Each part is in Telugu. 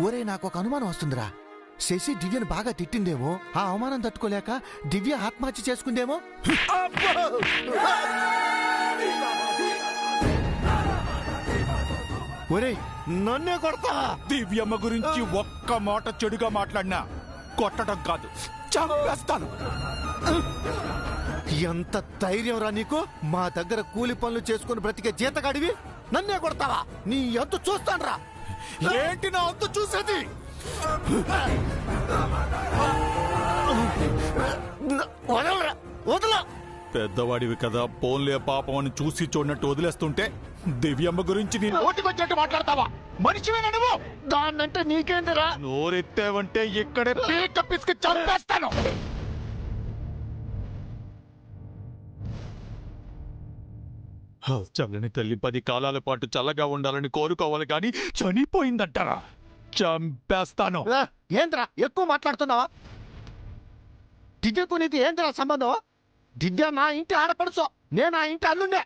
ఒరే నాకొక అనుమానం వస్తుందిరా. శశి దివ్యను బాగా తిట్టిందేమో, ఆ అవమానం తట్టుకోలేక దివ్య ఆత్మహత్య చేసుకుందేమో. ఒరే నన్నే కొడతా. దివ్యమ్మ గురించి ఒక్క మాట చెడుగా మాట్లాడినా కొట్టడం కాదు, చంపేస్తాను. ఎంత ధైర్యం రా నీకు? మా దగ్గర కూలి పనులు చేసుకుని బ్రతికే జీతగాడివి నన్నే కొడతావా? నీ అంతు చూస్తాన్రా. ఏంటి నా అంతు చూసేది? వదలరా, వదలా. పెద్దవాడివి కదా, పోన్లే పాపం అని చూసి చూడనట్టు వదిలేస్తుంటే దివ్యమ్మ గురించి నీ నోటికొచ్చినట్టు మాట్లాడతావా? మనిషివేనా నువ్వు? దాన్నంటే నీకేందిరా? నోరెత్తావంటే ఇక్కడే పీక పిసికి చంపేస్తాను. చల్లని తల్లి 10 కాలాల పాటు చల్లగా ఉండాలని కోరుకోవాలి కానీ చనిపోయిందంటారా? చంపేస్తాను. ఏంద్రా ఎక్కువ మాట్లాడుతున్నావా? దివ్యకు నీకు ఏంద్రా సంబంధం? దివ్య నా ఇంటి ఆడపడుచు, నేను ఆ ఇంటి అల్లుండే.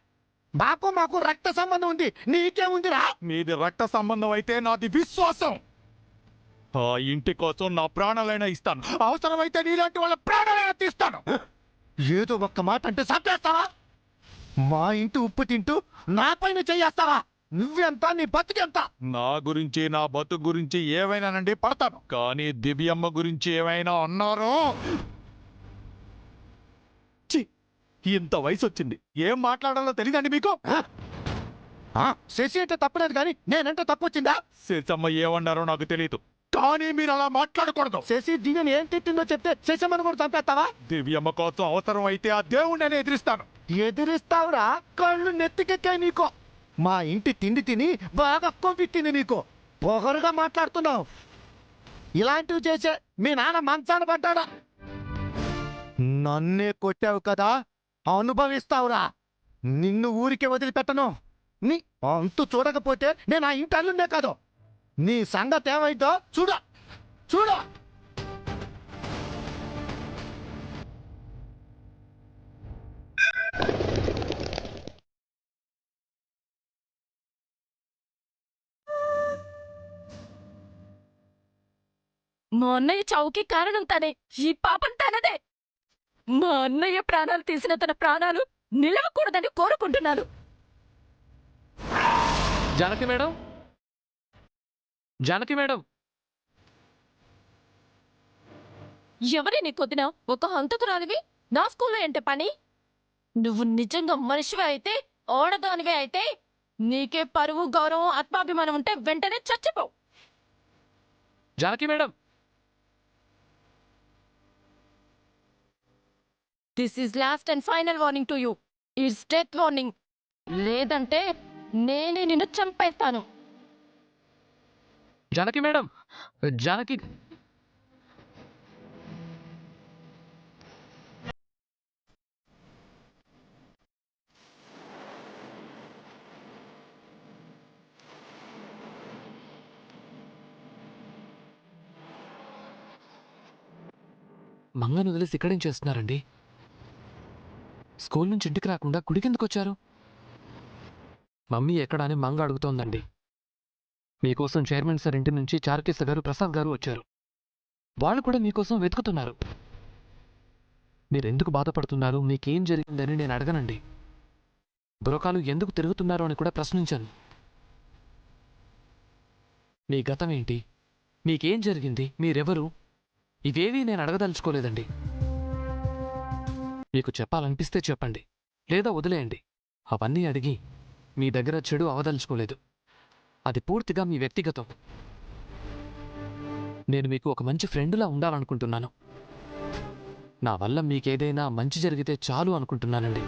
మాకు రక్త సంబంధం ఉంది, నీకేముందిరా? మీది రక్త సంబంధం అయితే నాది విశ్వాసం. ఆ ఇంటి కోసం నా ప్రాణాలైనా ఇస్తాను, అవసరమైతే నీలాంటి వాళ్ళ ప్రాణాలైనా తీస్తాను. ఏదో ఒక్క మాట అంటే చంపేస్తావా? మా ఇంటి ఉప్పు తింటూ నా పైన చెయ్యేస్తావా? నువ్వెంత, నీ బతుకెంత? నా గురించి నా బతుకు గురించి ఏవైనానండి పడతాను, కానీ దివ్యమ్మ గురించి ఏమైనా అన్నారో ఇంత వయసు వచ్చింది, ఏం మాట్లాడాలో తెలియదండి మీకు? శశి అంటే తప్పలేదు కానీ నేనంటే తప్పు వచ్చిందా? శశమ్మ ఏమన్నారో నాకు తెలియదు, కానీ మీరు అలా మాట్లాడకూడదు. శశి దివ్యని ఏం తిట్టిందో చెప్తే శశమ్మను కూడా చంపేస్తావా? దివ్యమ్మ కోసం అవసరం అయితే ఆ దేవుణ్ణి ఎదిరిస్తాను. ఎదిరిస్తావురా? కళ్ళు నెత్తికెక్కాయి నీకు. మా ఇంటి తిండి తిని బాగా కొవ్వెక్కింది నీకు. పొగరుగా మాట్లాడుతున్నావు. ఇలాంటివి చేసే మీ నాన్న మంచాన పడ్డాడా? నన్నే కొట్టావు కదా, అనుభవిస్తావురా. నిన్ను ఊరికే వదిలిపెట్టను. నీ అంతు చూడకపోతే నేను ఆ ఇంటి అల్లుండే కాదు. నీ సంగతి ఏమైందో చూడ చూడ. మా అన్నయ్య చావుకి కారణం తనే, ఈ పాపం తనదే. మా అన్నయ్య ప్రాణాలు తీసిన తన ప్రాణాలు నిలవకూడదని కోరుకుంటున్నాను. Janaki madam, Janaki madam. ఎవరి నీకొద్దినా? ఒక హంతకురాలివి నా స్కూల్లో ఏంటే పని? నువ్వు నిజంగా మనిషివే అయితే, ఆడదానివే అయితే, నీకే పరువు, గౌరవం, ఆత్మాభిమానం ఉంటే వెంటనే చచ్చిపో. Janaki madam. This is lost and final warning to you. Its death warning. లేదంటే నేనే నిన్ను చంపేస్తాను. జానకి మేడం, జానకి. మంగను వదిలేసి ఇక్కడేం చేస్తున్నారండి? స్కూల్ నుంచి ఇంటికి రాకుండా గుడికెందుకు వచ్చారు? మమ్మీ ఎక్కడా అని మంగ అడుగుతోందండి. మీకోసం చైర్మన్ సార్ ఇంటి నుంచి చారుకేశ గారు, ప్రసాద్ గారు వచ్చారు. వాళ్ళు కూడా మీకోసం వెతుకుతున్నారు. మీరెందుకు బాధపడుతున్నారు, మీకేం జరిగిందని నేను అడగనండి. బురకాలు ఎందుకు తిరుగుతున్నారో అని కూడా ప్రశ్నించాను. మీ గతం ఏంటి, మీకేం జరిగింది, మీరెవరు, ఇవేవీ నేను అడగదలుచుకోలేదండి. మీకు చెప్పాలనిపిస్తే చెప్పండి, లేదా వదిలేయండి. అవన్నీ అడిగి మీ దగ్గర చెడు అవదలుచుకోలేదు. అది పూర్తిగా మీ వ్యక్తిగతం. నేను మీకు ఒక మంచి ఫ్రెండులా ఉండాలనుకుంటున్నాను. నా వల్ల మీకేదైనా మంచి జరిగితే చాలు అనుకుంటున్నానండి.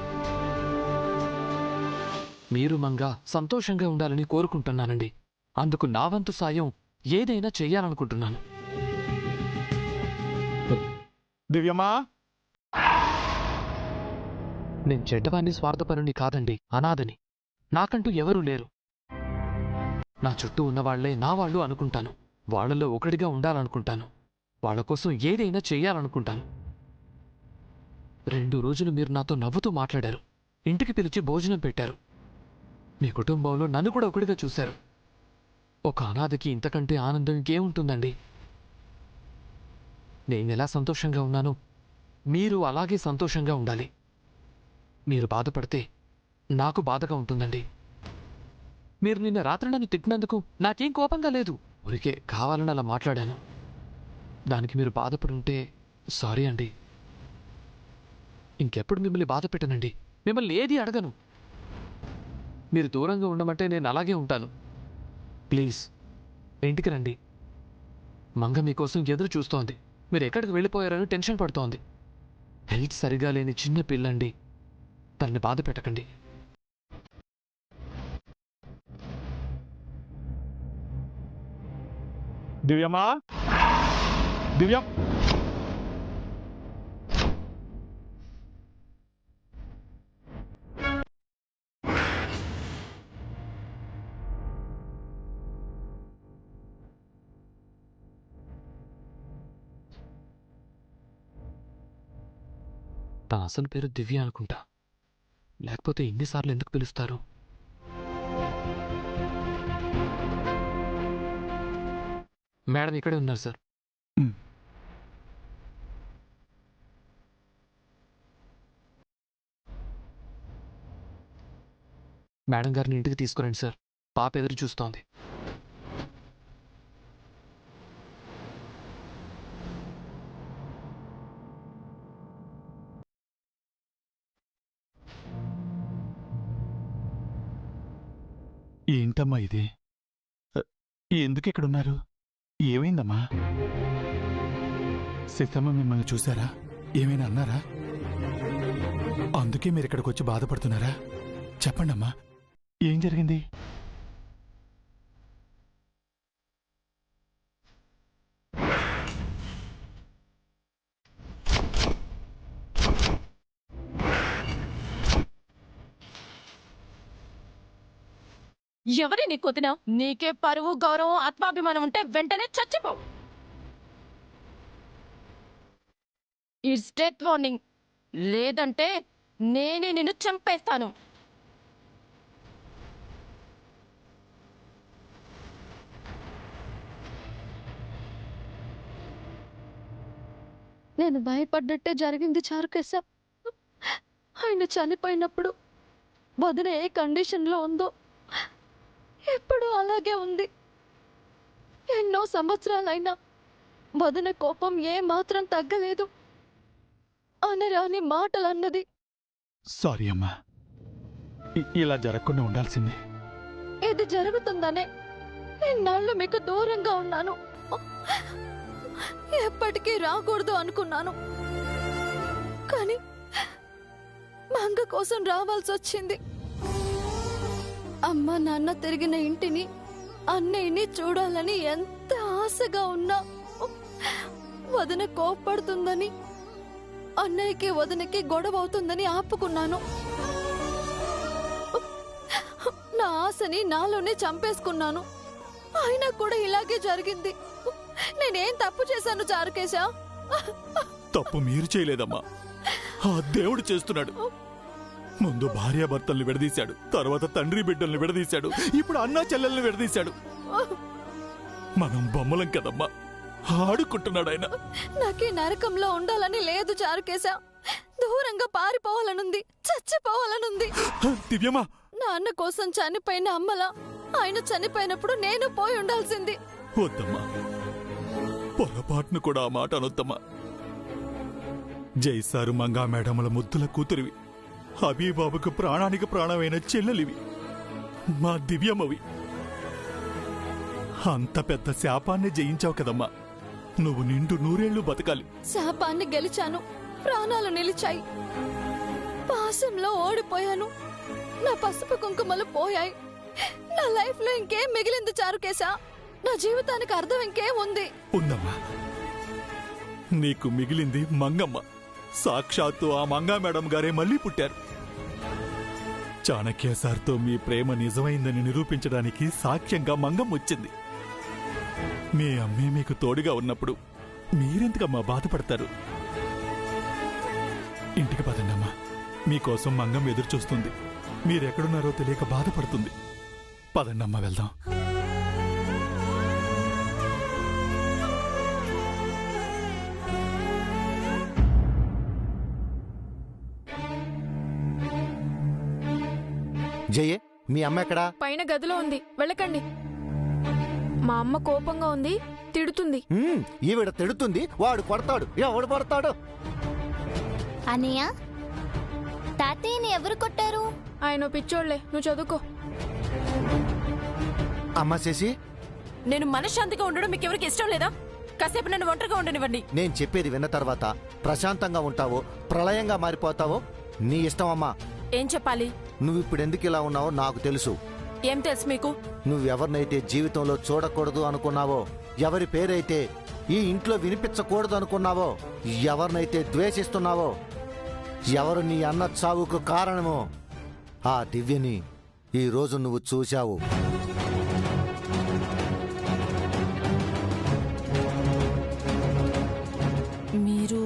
మీరు మంగా సంతోషంగా ఉండాలని కోరుకుంటున్నానండి. అందుకు నా వంతు సాయం ఏదైనా చెయ్యాలనుకుంటున్నాను. దివ్యమ్మా, నేను చెడ్డవాణ్ణి, స్వార్థపరుని కాదండి, అనాథని. నాకంటూ ఎవరూ లేరు. నా చుట్టూ ఉన్నవాళ్లే నా వాళ్ళు అనుకుంటాను. వాళ్లలో ఒకటిగా ఉండాలనుకుంటాను. వాళ్ల కోసం ఏదైనా చెయ్యాలనుకుంటాను. 2 రోజులు మీరు నాతో నవ్వుతూ మాట్లాడారు, ఇంటికి పిలిచి భోజనం పెట్టారు. మీ కుటుంబంలో నన్ను కూడా ఒకటిగా చూశారు. ఒక అనాథకి ఇంతకంటే ఆనందం ఇంకేముంటుందండి? నేనెలా సంతోషంగా ఉన్నానో మీరు అలాగే సంతోషంగా ఉండాలి. మీరు బాధపడితే నాకు బాధగా ఉంటుందండి. మీరు నిన్న రాత్రి నన్ను తిట్టినందుకు నాకేం కోపంగా లేదు. ఊరికే కావాలని అలా మాట్లాడాను. దానికి మీరు బాధపడి ఉంటే సారీ అండి. ఇంకెప్పుడు మిమ్మల్ని బాధ పెట్టనండి. మిమ్మల్ని ఏది అడగను. మీరు దూరంగా ఉండమంటే నేను అలాగే ఉంటాను. ప్లీజ్ ఇంటికి రండి. మంగ మీకోసం ఎదురు చూస్తోంది. మీరు ఎక్కడికి వెళ్ళిపోయారని టెన్షన్ పడుతోంది. హెల్త్ సరిగా లేని చిన్న పిల్లండి. తనని బాధ పెట్టకండి. దివ్యమ్మా, దివ్యం, తన అసలు పేరు దివ్య అనుకుంటా. లేకపోతే ఇన్నిసార్లు ఎందుకు పిలుస్తారు? మేడం ఇక్కడే ఉన్నారు సార్. మేడం గారిని ఇంటికి తీసుకురండి సార్. పాప ఎదురు చూస్తోంది. ఏంటమ్మా ఇది? ఎందుకు ఇక్కడున్నారు? ఏమైందమ్మా? సీతమ్మ మిమ్మల్ని చూసారా? ఏమైనా అన్నారా? అందుకే మీరు ఇక్కడికి వచ్చి బాధపడుతున్నారా? చెప్పండమ్మా, ఏం జరిగింది? ఎవరి నీకు వదినా? నీకే పరువు గౌరవం ఆత్మాభిమానం ఉంటే వెంటనే చచ్చిపో. Its death warning. లేదంటే నేనే నిన్ను చంపేస్తాను. నేను భయపడ్డట్టే జరిగింది చారుకేశ. ఆయన చనిపోయినప్పుడు వదిన ఏ కండిషన్లో ఉందో ఎప్పుడు అలాగే ఉంది. ఎన్నో సంవత్సరాలైనా వదిన కోపం ఏ మాత్రం తగ్గలేదు. అనరాని మాటలు అన్నది. సారీ అమ్మా, ఇలా జరగకుండా ఉండాల్సిందే. ఇది జరుగుతుందనే ఇన్నాళ్ళు మీకు దూరంగా ఉన్నాను. ఎప్పటికీ రాకూడదు అనుకున్నాను. కానీ మంగ కోసం రావాల్సి వచ్చింది. అమ్మ నాన్న తిరిగిన ఇంటిని, అన్నయ్యని చూడాలని ఎంత ఆశగా ఉన్నా వదిన కోప్పడుతుందని, అన్నయ్యకి వదినకి గొడవ అవుతుందని ఆపుకున్నాను. నా ఆశని నాలోనే చంపేసుకున్నాను. అయినా కూడా ఇలాగే జరిగింది. నేనేం తప్పు చేశాను చారుకేశ? తప్పు మీరు చేయలేదమ్మా, ఆ దేవుడు చేస్తున్నాడు. ముందు భార్యాభర్తల్ని విడదీశాడు, తర్వాత తండ్రి బిడ్డల్ని విడదీశాడు, ఇప్పుడు అన్నా చెల్లెల్ని విడదీశాడు. మనం బొమ్మలం కదమ్మా, ఆడుకుంటున్నాడు ఆయన. నాకీ నరకంలో ఉండాలని లేదు చారుకేశ. దూరంగా పారిపోవాలనుంది, చచ్చిపోవాలనుంది. దివ్యమా, నాన్న కోసం చనిపోయిన అమ్మలా ఆయన చనిపోయినప్పుడు నేను పోయి ఉండాల్సింది. వద్దమ్మా, పొరపాటును కూడా ఆ మాట అనొద్దమ్మా. జైసారు మంగా మేడముల ముద్దుల కూతురివి, హబీబాబుకు ప్రాణానికి ప్రాణమైన చెల్లెలివి, మా దివ్యమ్మవి. అంత పెద్ద శాపాన్ని జయించావు కదమ్మా. నువ్వు నిండు నూరేళ్లు బతకాలి. శాపాన్ని గెలిచాను, ప్రాణాలు నిలిచాయి. పాశంలో ఓడిపోయాను, నా పసుపు కుంకుమలు పోయాయి. నా లైఫ్ లో ఇంకేం మిగిలింది చారుకేశ? నా జీవితానికి అర్థం ఇంకేం ఉంది? ఉందమ్మా, నీకు మిగిలింది మంగమ్మ. సాక్షాత్తు ఆ మంగా మేడం గారే మళ్ళీ పుట్టారు. చాణక్య సార్తో మీ ప్రేమ నిజమైందని నిరూపించడానికి సాక్ష్యంగా మంగం వచ్చింది. మీ అమ్మే మీకు తోడుగా ఉన్నప్పుడు మీరెందుకమ్మా బాధపడతారు? ఇంటికి పదండమ్మా, మీకోసం మంగం ఎదురు చూస్తుంది. మీరెక్కడున్నారో తెలియక బాధపడుతుంది. పదండమ్మా, వెళ్దాం. జయే, మీ అమ్మ ఎక్కడా? పైన గదిలో ఉంది, వెళ్ళకండి. మా అమ్మ కోపంగా ఉంది, తిడుతుంది. ఈవిడ తిడుతుంది, వాడు కొడతాడు. ఎవడు కొడతాడు? అన్నయ్య, తాతయ్యని ఎవరు కొట్టారు? ఆయన పిచ్చోళ్లే, నువ్వు చదువుకో. అమ్మ శశి, నేను మనశ్శాంతిగా ఉండడం మీకు ఎవరికి ఇష్టం లేదా? కాసేపు నన్ను ఒంటరిగా ఉండనివ్వండి. నేను చెప్పేది విన్న తర్వాత ప్రశాంతంగా ఉంటావో ప్రళయంగా మారిపోతావో నీ ఇష్టం అమ్మా. ఏం చెప్పాలి? నువ్విప్పుడు ఎందుకు ఇలా ఉన్నావో నాకు తెలుసు. ఏం తెలుసు మీకు? నువ్వెవరినైతే జీవితంలో చూడకూడదు అనుకున్నావో, ఎవరి పేరైతే ఈ ఇంట్లో వినిపించకూడదు అనుకున్నావో, ఎవరినైతే ద్వేషిస్తున్నావో, ఎవరు నీ అన్న చావుకు కారణమో ఆ దివ్యని ఈ రోజు నువ్వు చూశావు. మీరు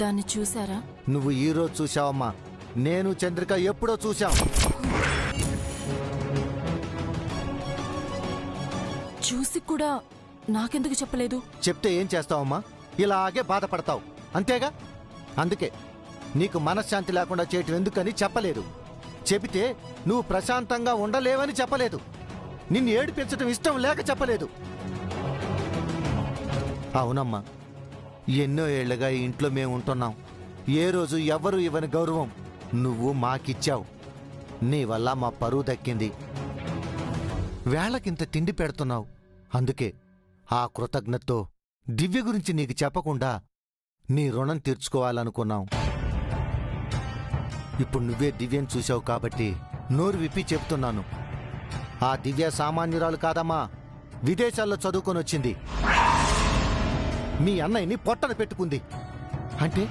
దాన్ని చూసారా? నువ్వు ఈ రోజు చూశావమ్మా. నేను చంద్రిక ఎప్పుడో చూశాం. చూసి కూడా నాకెందుకు చెప్పలేదు? చెప్తే ఏం చేస్తావమ్మా? ఇలాగే బాధపడతావు అంతేగా. అందుకే నీకు మనశ్శాంతి లేకుండా చేయటం ఎందుకని చెప్పలేదు. చెబితే నువ్వు ప్రశాంతంగా ఉండలేవని చెప్పలేదు. నిన్ను ఏడిపించటం ఇష్టం లేక చెప్పలేదు. అవునమ్మా, ఎన్నో ఏళ్లుగా ఈ ఇంట్లో మేము ఉంటున్నాం. ఏ రోజు ఎవ్వరూ ఇవ్వని గౌరవం నువ్వు మాకిచ్చావు. నీ వల్ల మా పరువు దక్కింది. వేళకింత తిండి పెడుతున్నావు. అందుకే ఆ కృతజ్ఞతతో దివ్య గురించి నీకు చెప్పకుండా నీ రుణం తీర్చుకోవాలనుకున్నాం. ఇప్పుడు నువ్వే దివ్యను చూశావు కాబట్టి నోరు విప్పి చెప్తున్నాను. ఆ దివ్య సామాన్యురాలు కాదమ్మా, విదేశాల్లో చదువుకొని వచ్చింది. మీ అన్నయ్యని పొట్టన పెట్టుకుంది అంటే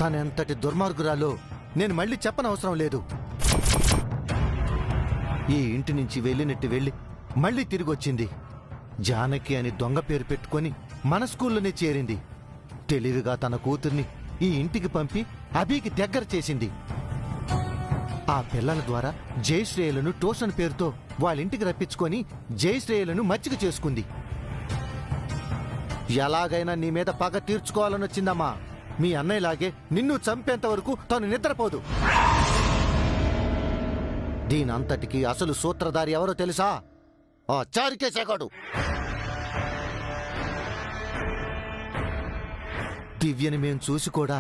తనెంతటి దుర్మార్గురాలో నేను మళ్ళీ చెప్పనవసరం లేదు. ఈ ఇంటి నుంచి వెళ్ళినట్టు వెళ్ళి మళ్ళీ తిరిగొచ్చింది. జానకి అని దొంగ పేరు పెట్టుకొని మన స్కూల్లోనే చేరింది. తెలివిగా తన కూతుర్ని ఈ ఇంటికి పంపి అభికి దగ్గర చేసింది. ఆ పిల్లల ద్వారా జయశ్రేయులను ట్యూషన్ పేరుతో వాళ్ళింటికి రప్పించుకొని జయశ్రేయులను మచ్చిక చేసుకుంది. ఎలాగైనా నీ మీద పగ తీర్చుకోవాలని వచ్చిందమ్మా. మీ అన్నయ్యలాగే నిన్ను చంపేంత వరకు తను నిద్రపోదు. దీనంతటికి అసలు సూత్రధారి ఎవరో తెలుసా? ఆ చారికేశగాడు. దివ్యని మేం చూసి కూడా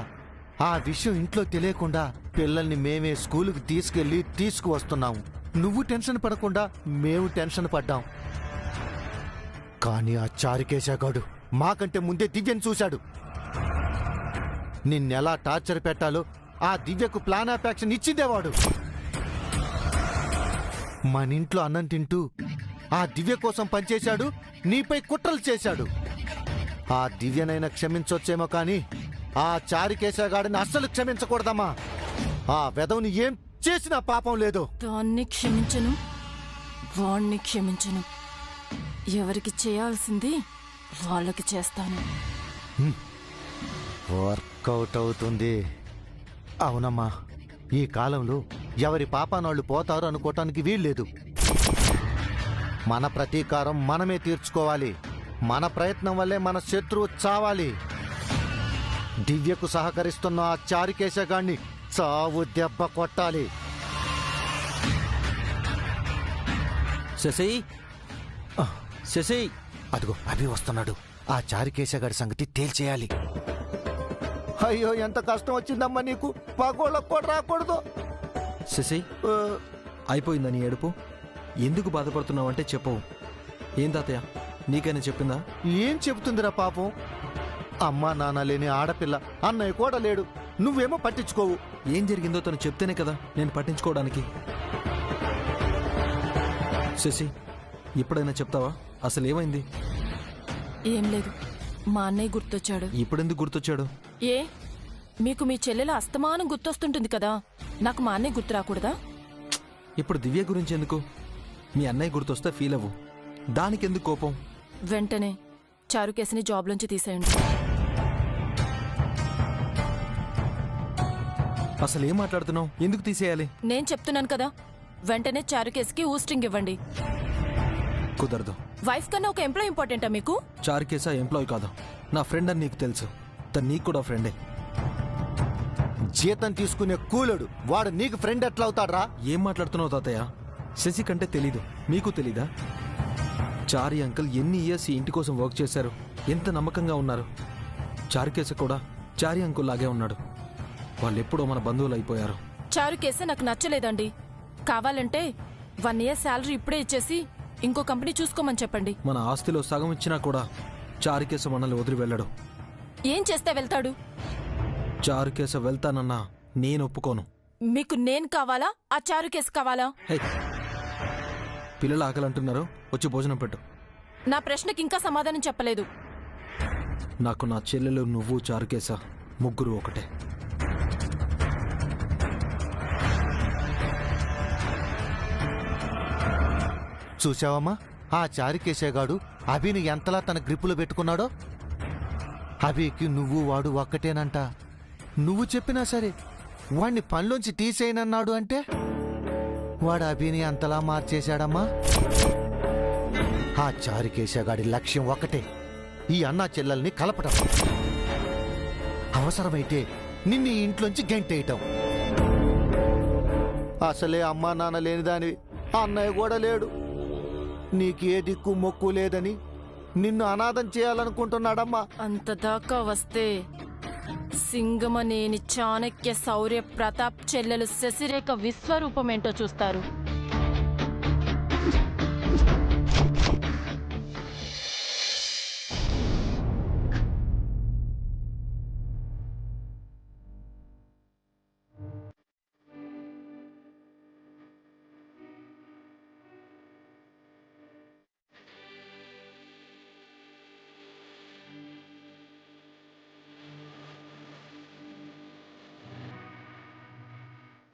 ఆ విషయం ఇంట్లో తెలియకుండా పిల్లల్ని మేమే స్కూలుకి తీసుకెళ్లి తీసుకువస్తున్నాము. నువ్వు టెన్షన్ పడకుండా మేము టెన్షన్ పడ్డాం. కానీ ఆ చారికేశగాడు మాకంటే ముందే దివ్యని చూశాడు. నిన్నెలా టార్చర్ పెట్టాలో ఆ దివ్యకు ప్లాన్ ఆఫ్ యాక్షన్ ఇచ్చిందేవాడు. మన ఇంట్లో అన్నం తింటూ ఆ దివ్య కోసం పనిచేశాడు, నీపై కుట్రలు చేశాడు. ఆ దివ్యనైనా క్షమించొచ్చేమో కానీ ఆ చారికేశగాడిని అస్సలు క్షమించకూడదమ్మా. ఆ వెధవుని ఏం చేసినా పాపం లేదు. దాన్ని క్షమించను, వాణ్ణి క్షమించను. ఎవరికి చేయాల్సింది వాళ్ళకి చేస్తాను. వర్కౌట్ అవుతుంది. అవునమ్మా, ఈ కాలంలో ఎవరి పాపానాళ్ళు పోతారు అనుకోవటానికి వీల్లేదు. మన ప్రతీకారం మనమే తీర్చుకోవాలి. మన ప్రయత్నం వల్లే మన శత్రువు చావాలి. దివ్యకు సహకరిస్తున్న ఆ చారికేశగాణ్ణి చావు దెబ్బ కొట్టాలి. శశి, శశి, అదిగో అభి వస్తున్నాడు. ఆ చారికేశగాడి సంగతి తేల్చేయాలి. అయ్యో, ఎంత కష్టం వచ్చిందమ్మా నీకు. పగోళ్ళకు కూడా రాకూడదు. శశి, అయిపోయిందని ఏడుపు. ఎందుకు బాధపడుతున్నావంటే చెప్పవు. ఏం తాతయ్య, నీకైనా చెప్పిందా? ఏం చెబుతుందిరా పాపం. అమ్మా నాన్న లేని ఆడపిల్ల, అన్నయ్య కూడా లేడు. నువ్వేమో పట్టించుకోవు. ఏం జరిగిందో తను చెప్తేనే కదా నేను పట్టించుకోవడానికి. శశి, ఇప్పుడైనా చెప్తావా? అసలు ఏమైంది? ఏం లేదు, మా అన్నయ్య గుర్తొచ్చాడు. ఇప్పుడెందుకు గుర్తొచ్చాడు? ఏ, మీకు మీ చెల్లెల అస్తమానం గుర్తొస్తుంటుంది కదా, నాకు మా అన్నయ్య గుర్తు రాకూడదా? ఇప్పుడు దివ్య గురించి ఎందుకు? మీ అన్నయ్య గుర్తొస్తే ఫీల్ అవ్వు. దానికెందుకు కోపం? వెంటనే చారుకేసిని జాబ్లోంచి తీసేయండి. అసలు ఏం మాట్లాడుతున్నావు? ఎందుకు తీసేయాలి? నేను చెప్తున్నాను కదా, వెంటనే చారుకేసికి ఊస్టింగ్ ఇవ్వండి. కుదరదు. వైఫ్ కన్నా ఒక ఎంప్లాయ్ ఇంపార్టెంటా మీకు? చారుకేసా ఎంప్లాయ్ కాదు, నా ఫ్రెండ్ అని నీకు తెలుసు. తను నీకు కూడా ఫ్రెండే. జీతం తీసుకునే కూలుడు వాడు నీకు ఫ్రెండ్ ఎట్లా అవుతాడ్రా? ఏం మాట్లాడుతున్నావు తాతయ్య? శశి కంటే తెలీదు, మీకు తెలీదా? చారి అంకుల్ ఎన్ని ఇయర్స్ ఈ ఇంటి కోసం వర్క్ చేశారు, ఎంత నమ్మకంగా ఉన్నారు. చారుకేశ కూడా చారి అంకుల్ లాగే ఉన్నాడు. వాళ్ళెప్పుడో మన బంధువులు అయిపోయారు. చారు కేసే నాకు నచ్చలేదండి. కావాలంటే 1 year శాలరీ ఇప్పుడే ఇచ్చేసి ఇంకో కంపెనీ చూసుకోమని చెప్పండి. మన ఆస్తిలో సగం ఇచ్చినా కూడా చారుకేశ మనల్ని వదిలి వెళ్ళడు. ఏం చేస్తే వెళ్తాడు? చారుకేశ వెళ్తానన్నా నేను ఒప్పుకోను. మీకు నేను కావాలా, ఆ చారు కేసు కావాలా? హే, పిల్లలు ఆకలంటున్నారు, వచ్చి భోజనం పెట్టు. నా ప్రశ్నకి ఇంకా సమాధానం చెప్పలేదు. నాకు నా చెల్లెలు, నువ్వు, చారుకేశ ముగ్గురు ఒకటే. చూసావమ్మా, ఆ చారికేశగాడు అభిని ఎంతలా తన గ్రిప్పులో పెట్టుకున్నాడో. అభికి నువ్వు వాడు ఒక్కటేనంట. నువ్వు చెప్పినా సరే వాణ్ణి పనిలోంచి తీసేయనన్నాడు అంటే వాడు అభిని అంతలా మార్చేశాడమ్మా. ఆ చారికేశగాడి లక్ష్యం ఒకటే, ఈ అన్నా చెల్లెల్ని కలపటం. అవసరమైతే నిన్ను ఈ ఇంట్లోంచి గెంటేయటం. అసలే అమ్మా నాన్న లేనిదానివి, అన్నయ్య కూడా లేడు. నీకే దిక్కు మొక్కు లేదని నిన్ను అనాథం చేయాలనుకుంటున్నాడమ్మా. అంత దాకా వస్తే సింగమనేని చాణక్య, శౌర్య ప్రతాప్ చెల్లెలు శశిరేఖ విశ్వరూపమేంటో చూస్తారు.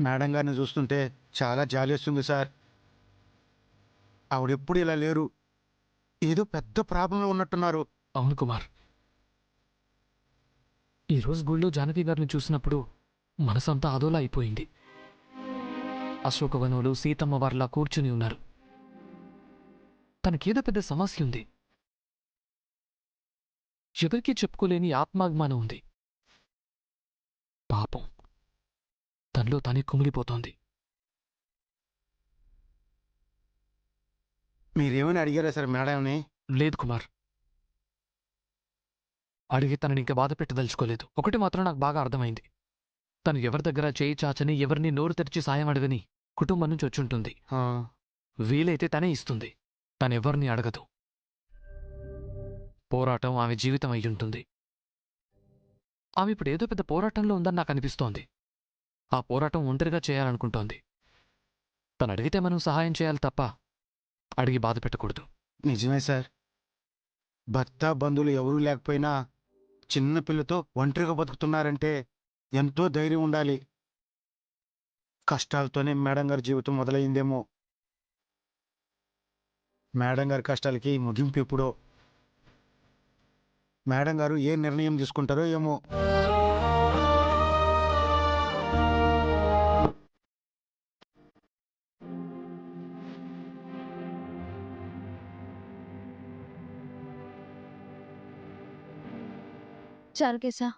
మేడం గారిని చూస్తుంటే చాలా జాలేస్తుంది సార్. ఆవిడెప్పుడు ఇలా లేరు, ఏదో పెద్ద ప్రాబ్లంలో ఉన్నట్టున్నారు. అవును కుమార్, ఈరోజు గుళ్ళో జానకి గారిని చూసినప్పుడు మనసంతా అదోలా అయిపోయింది. అశోకవనంలో సీతమ్మ వారిలా కూర్చుని ఉన్నారు. తనకేదో పెద్ద సమస్య ఉంది, ఎవరికీ చెప్పుకోలేని ఆత్మాభిమానం ఉంది. పాపం తనలో తనే కుమిలిపోతోంది. మీరేమని అడిగారా సార్ మేడంని? లేదు కుమార్, అడిగి తనని ఇంకా బాధ పెట్టదలుచుకోలేదు. ఒకటి మాత్రం నాకు బాగా అర్థమైంది, తను ఎవరి దగ్గర చేయి చాచని, ఎవరిని నోరు తెరిచి సాయం అడగని కుటుంబం నుంచి వచ్చుంటుంది. వీలైతే తనే ఇస్తుంది, తనెవరిని అడగదు. పోరాటం ఆమె జీవితం అయ్యుంటుంది. ఆమె ఇప్పుడు ఏదో పెద్ద పోరాటంలో ఉందని నాకు అనిపిస్తోంది. ఆ పోరాటం ఒంటరిగా చేయాలనుకుంటోంది. తను అడిగితే మనం సహాయం చేయాలి తప్ప అడిగి బాధ పెట్టకూడదు. నిజమే సార్, భర్త బంధువులు ఎవరూ లేకపోయినా చిన్న పిల్లతో ఒంటరిగా బతుకుతున్నారంటే ఎంతో ధైర్యం ఉండాలి. కష్టాలతోనే మేడం గారి జీవితం మొదలైందేమో. మేడం గారి కష్టాలకి ముగింపు ఎప్పుడో. మేడం గారు ఏ నిర్ణయం తీసుకుంటారో ఏమో. చారుకేశా,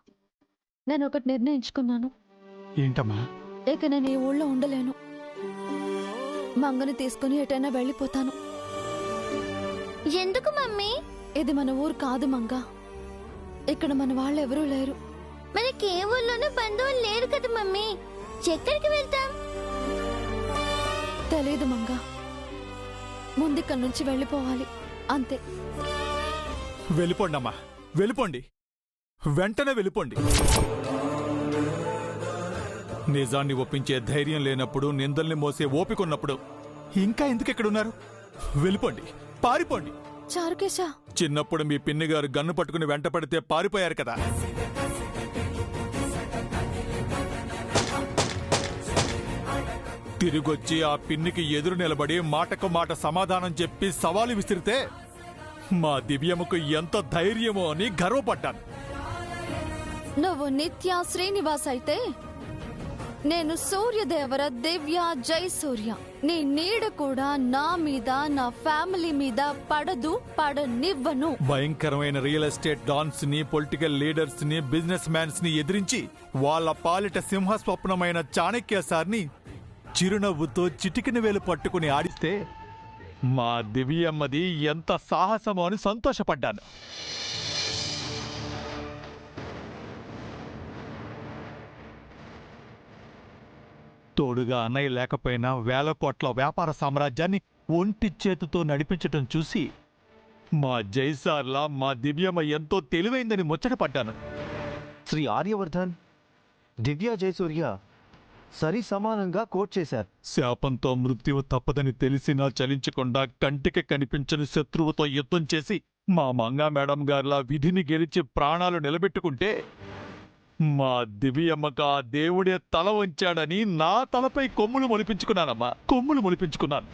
నేను ఒకటి నిర్ణయించుకున్నాను. ఏంటమ్మా? ఇక నేను ఈ ఊళ్ళో ఉండలేను. మంగని తీసుకుని ఎటైనా వెళ్ళిపోతాను. ఎందుకు మమ్మీ? ఇది మన ఊరు కాదు మంగ. ఇక్కడ మన వాళ్ళు ఎవరూ లేరు. మనకి ఏ ఊళ్ళోనూ బంధువులు లేరు కదా మమ్మీ. ఎక్కడికి వెళ్తాం? తెలీదు మంగ. ముందిక్కడి నుంచి వెళ్ళిపోవాలి, అంతే. వెళ్ళిపోండి అమ్మా, వెళ్ళిపోండి, వెంటనే వెళ్ళిపోండి. నిజాన్ని ఒప్పించే ధైర్యం లేనప్పుడు, నిందల్ని మోసే ఓపికొన్నప్పుడు ఇంకా ఎందుకు ఎక్కడున్నారు? వెళ్ళిపోండి, పారిపోండి. చారుకేశా, చిన్నప్పుడు మీ పిన్ని గారు గన్ను పట్టుకుని వెంట పడితే పారిపోయారు కదా. తిరిగొచ్చి ఆ పిన్నికి ఎదురు నిలబడి మాటకు మాట సమాధానం చెప్పి సవాలు విసిరితే మా దివ్యమ్మకు ఎంత ధైర్యమో అని గర్వపడ్డాను. నువ్వు నిత్య శ్రీనివాస్ అయితే నేను సూర్యదేవర దివ్య జై సూర్య. నీ నీడ కూడా నా మీద, నా ఫ్యామిలీ మీద పడదు, పడనివ్వను. భయంకరమైన రియల్ ఎస్టేట్ డాన్స్ ని, పొలిటికల్ లీడర్స్ ని, బిజినెస్ మ్యాన్స్ ని ఎదిరించి వాళ్ళ పాలిట సింహస్వప్నమైన చాణక్య సార్ని చిరునవ్వుతో చిటికిన వేలు పట్టుకుని ఆడిస్తే మా దివ్యమ్మది ఎంత సాహసమో అని సంతోషపడ్డాను. తోడుగా అన్నయ్య లేకపోయినా వేల కోట్ల వ్యాపార సామ్రాజ్యాన్ని ఒంటి చేతితో నడిపించటం చూసి మా జైసార్లా మా దివ్యమ్మ ఎంతో తెలివైందని ముచ్చటపడ్డాను. శ్రీ ఆర్యవర్ధన్, దివ్య జయసూర్య సరి సమానంగా కోట్ చేశారు. శాపంతో మృత్యువు తప్పదని తెలిసినా చలించకుండా కంటికి కనిపించని శత్రువుతో యుద్ధం చేసి మా మంగా మేడం గారిలా విధిని గెలిచి ప్రాణాలు నిలబెట్టుకుంటే మా దివ్యమ్మకు ఆ దేవుడే తల వంచాడని నా తలపై కొమ్ములు మొలిపించుకున్నానమ్మా, కొమ్ములు మొలిపించుకున్నాను.